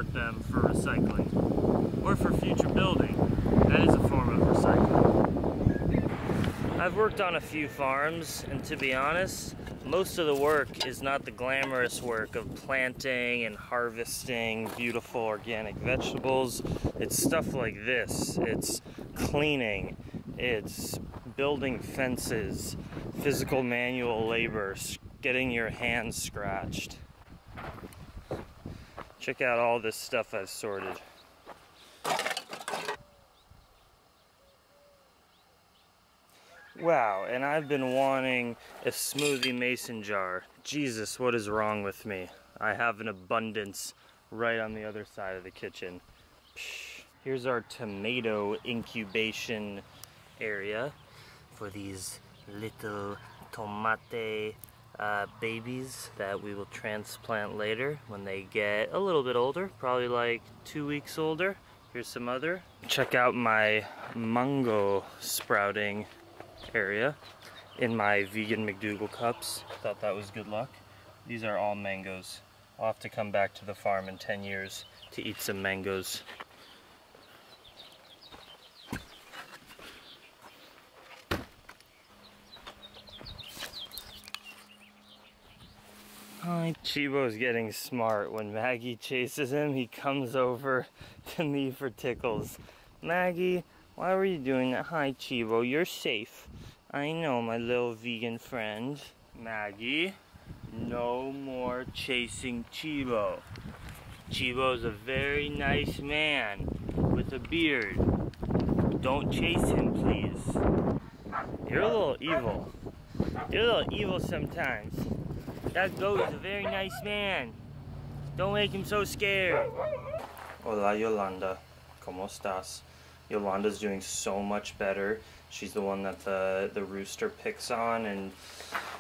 sort them for recycling or for future building. That is a form of recycling. I've worked on a few farms, and to be honest, most of the work is not the glamorous work of planting and harvesting beautiful organic vegetables. It's stuff like this. It's cleaning, it's building fences, physical manual labor, getting your hands scratched. Check out all this stuff I've sorted. Wow, and I've been wanting a smoothie mason jar. Jesus, what is wrong with me? I have an abundance right on the other side of the kitchen. Psh. Here's our tomato incubation area for these little tomate babies that we will transplant later when they get a little bit older, probably like 2 weeks older. Here's some other. Check out my mango sprouting area in my vegan McDougal cups. Thought that was good luck. These are all mangoes. I'll have to come back to the farm in 10 years to eat some mangoes. Hi. Chibo's getting smart. When Maggie chases him, he comes over to me for tickles. Maggie, why were you doing that? Hi, Chibo, you're safe. I know, my little vegan friend. Maggie, no more chasing Chibo. Chibo's a very nice man with a beard. Don't chase him, please. You're a little evil. You're a little evil sometimes. That goat is a very nice man. Don't make him so scared. Hola, Yolanda. ¿Cómo estás? Yolanda's doing so much better. She's the one that the rooster picks on, and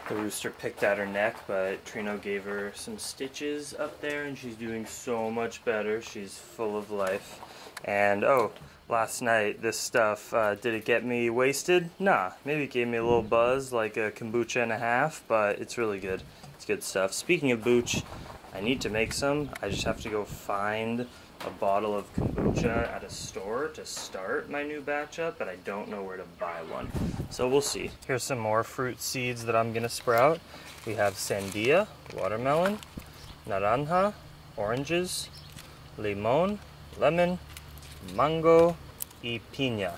the rooster picked at her neck, but Trino gave her some stitches up there, and she's doing so much better. She's full of life. And oh, last night, this stuff, did it get me wasted? Nah, maybe it gave me a little buzz, like a kombucha and a half, but it's really good. It's good stuff. Speaking of booch, I need to make some. I just have to go find a bottle of kombucha at a store to start my new batch up, but I don't know where to buy one. So we'll see. Here's some more fruit seeds that I'm gonna sprout. We have sandia, watermelon, naranja, oranges, limon, lemon, mango, y piña.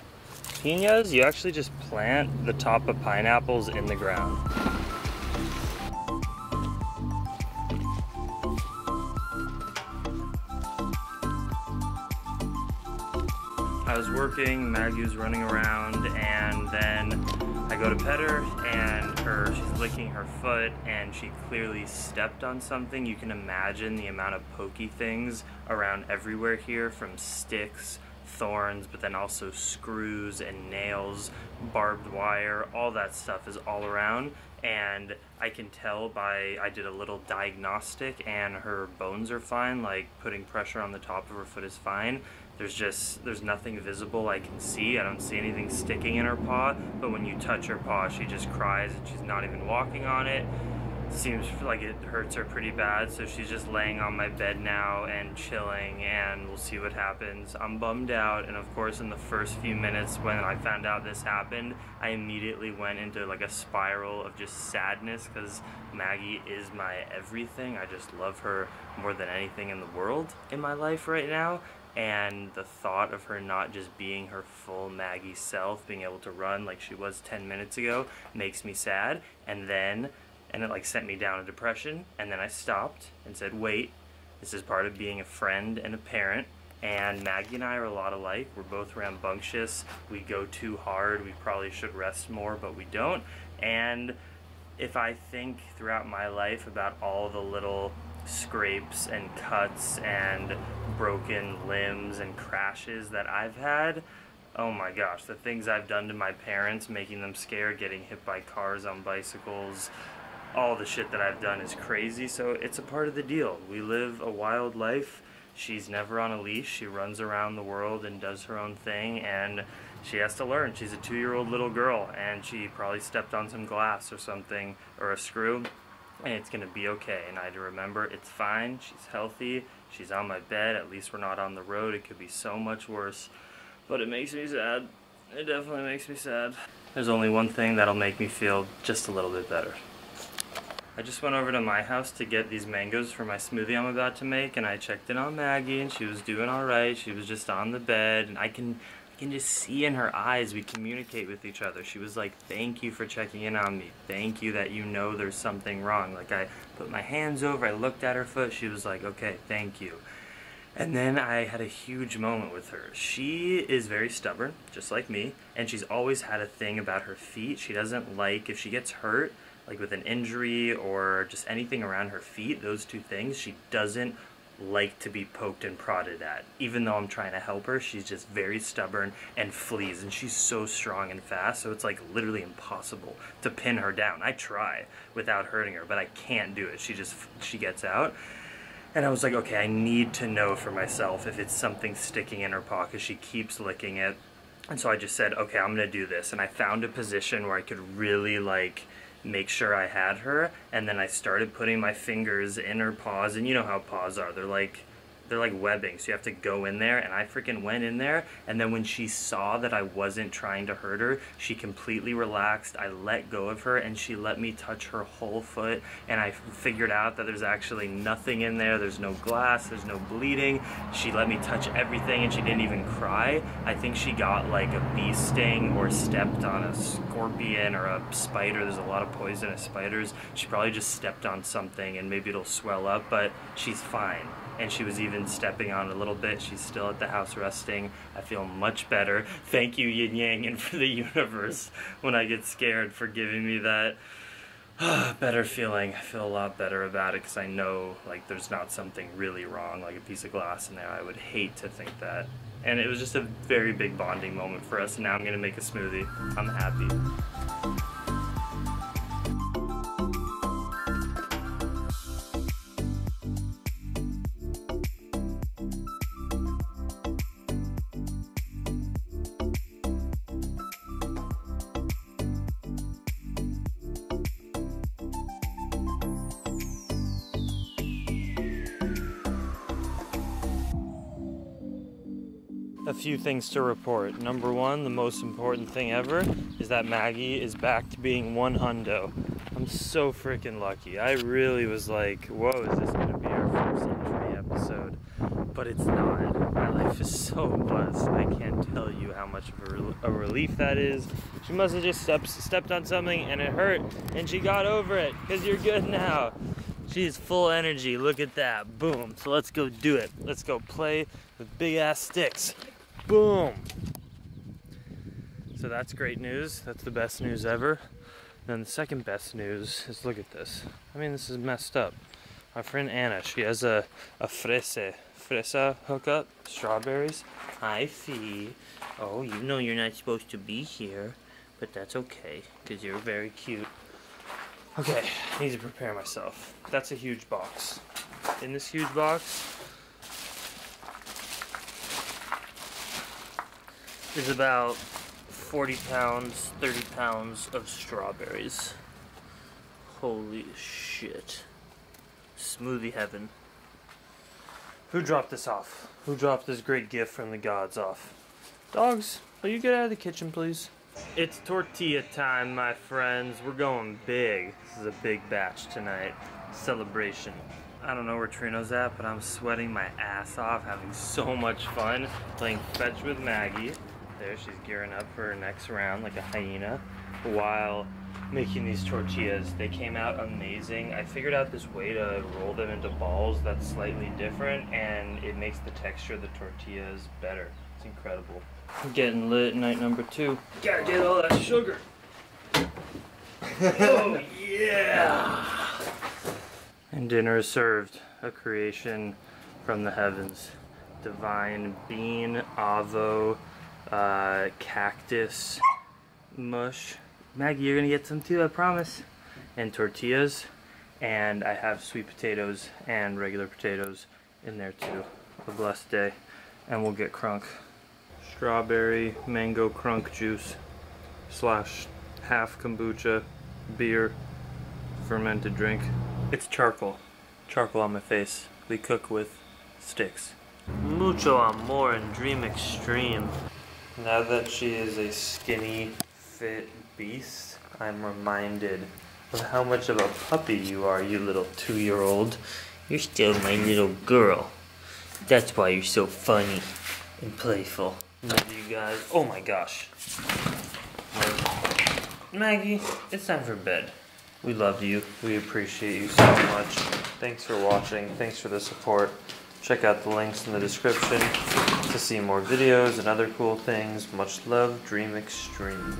Piñas, you actually just plant the top of pineapples in the ground. I was working, Maggie was running around, and then I go to pet her, and she's licking her foot, and she clearly stepped on something. You can imagine the amount of pokey things around everywhere here, from sticks, thorns, but then also screws and nails, barbed wire, all that stuff is all around. And I can tell I did a little diagnostic, and her bones are fine, like putting pressure on the top of her foot is fine. There's nothing visible I can see. I don't see anything sticking in her paw, but when you touch her paw, she just cries, and she's not even walking on it. Seems like it hurts her pretty bad, so she's just laying on my bed now and chilling, and we'll see what happens. I'm bummed out, and of course in the first few minutes when I found out this happened, I immediately went into like a spiral of just sadness, because Maggie is my everything. I just love her more than anything in the world in my life right now. And the thought of her not just being her full Maggie self, being able to run like she was 10 minutes ago, makes me sad. And it like sent me down a depression, and then I stopped and said, wait, this is part of being a friend and a parent, and Maggie and I are a lot alike. We're both rambunctious. We go too hard. We probably should rest more, but we don't. And if I think throughout my life about all the little scrapes and cuts and broken limbs and crashes that I've had, oh my gosh, the things I've done to my parents, making them scared, getting hit by cars on bicycles, all the shit that I've done is crazy. So it's a part of the deal. We live a wild life. She's never on a leash. She runs around the world and does her own thing, and she has to learn. She's a 2-year-old little girl, and she probably stepped on some glass or something, or a screw. and it's gonna be okay. And I had to remember it's fine, she's healthy, she's on my bed, at least we're not on the road. It could be so much worse, but it makes me sad. It definitely makes me sad. There's only one thing that'll make me feel just a little bit better. I just went over to my house to get these mangoes for my smoothie I'm about to make, and I checked in on Maggie, and she was doing alright. She was just on the bed, and I can just see in her eyes we communicate with each other. She was like, thank you for checking in on me. Thank you that you know there's something wrong. Like, I put my hands over, I looked at her foot, she was like, okay, thank you. And then I had a huge moment with her. She is very stubborn, just like me, and she's always had a thing about her feet. She doesn't like, if she gets hurt, like with an injury or just anything around her feet, those two things, she doesn't like to be poked and prodded at. Even though I'm trying to help her, she's just very stubborn and flees, and she's so strong and fast, so it's like literally impossible to pin her down. I try without hurting her, but I can't do it. She gets out. And I was like, okay, I need to know for myself if it's something sticking in her paw, because she keeps licking it. And so I just said, okay, I'm gonna do this. And I found a position where I could really like make sure I had her, and then I started putting my fingers in her paws, and you know how paws are, they're like webbing, so you have to go in there, and I freaking went in there, and then when she saw that I wasn't trying to hurt her, she completely relaxed. I let go of her, and she let me touch her whole foot, and I figured out that there's actually nothing in there. There's no glass, there's no bleeding. She let me touch everything, and she didn't even cry. I think she got like a bee sting or stepped on a scorpion or a spider. There's a lot of poisonous spiders. She probably just stepped on something, and maybe it'll swell up, but she's fine. And she was even stepping on it a little bit. She's still at the house resting. I feel much better. Thank you, Yin Yang, and for the universe when I get scared for giving me that better feeling. I feel a lot better about it because I know like there's not something really wrong, like a piece of glass in there. I would hate to think that. And it was just a very big bonding moment for us. And now I'm gonna make a smoothie. I'm happy. A few things to report. Number one, the most important thing ever is that Maggie is back to being 1 hundo. I'm so freaking lucky. I really was like, whoa, is this gonna be our first injury episode? But it's not. My life is so blessed. I can't tell you how much of a relief that is. She must have just stepped on something and it hurt, and she got over it, because you're good now. She's full energy, look at that, boom. So let's go do it. Let's go play with big ass sticks. Boom. So that's great news. That's the best news ever. Then the second best news is, look at this. I mean, this is messed up. My friend Anna, she has a fresa hookup, strawberries. Hi, Fee. Oh, you know you're not supposed to be here, but that's okay, because you're very cute. Okay, I need to prepare myself. That's a huge box. In this huge box is about 40 pounds, 30 pounds of strawberries. Holy shit. Smoothie heaven. Who dropped this off? Who dropped this great gift from the gods off? Dogs, will you get out of the kitchen, please? It's tortilla time, my friends. We're going big. This is a big batch tonight. Celebration. I don't know where Trino's at, but I'm sweating my ass off, having so much fun playing fetch with Maggie. There, she's gearing up for her next round like a hyena while making these tortillas. They came out amazing. I figured out this way to roll them into balls that's slightly different, and it makes the texture of the tortillas better. It's incredible. I'm getting lit night number 2. Gotta get all that sugar. Oh yeah! And dinner is served. A creation from the heavens. Divine bean, avo, cactus mush. Maggie, you're gonna get some too, I promise. And tortillas. And I have sweet potatoes and regular potatoes in there too. A blessed day. And we'll get crunk. Strawberry mango crunk juice / half kombucha beer fermented drink. It's charcoal. Charcoal on my face. We cook with sticks. Mucho amor and dream extreme. Now that she is a skinny, fit beast, I'm reminded of how much of a puppy you are, you little 2-year-old. You're still my little girl. That's why you're so funny and playful. Love you guys. Oh my gosh. Maggie, it's time for bed. We love you. We appreciate you so much. Thanks for watching. Thanks for the support. Check out the links in the description to see more videos and other cool things. Much love, Dream Extreme.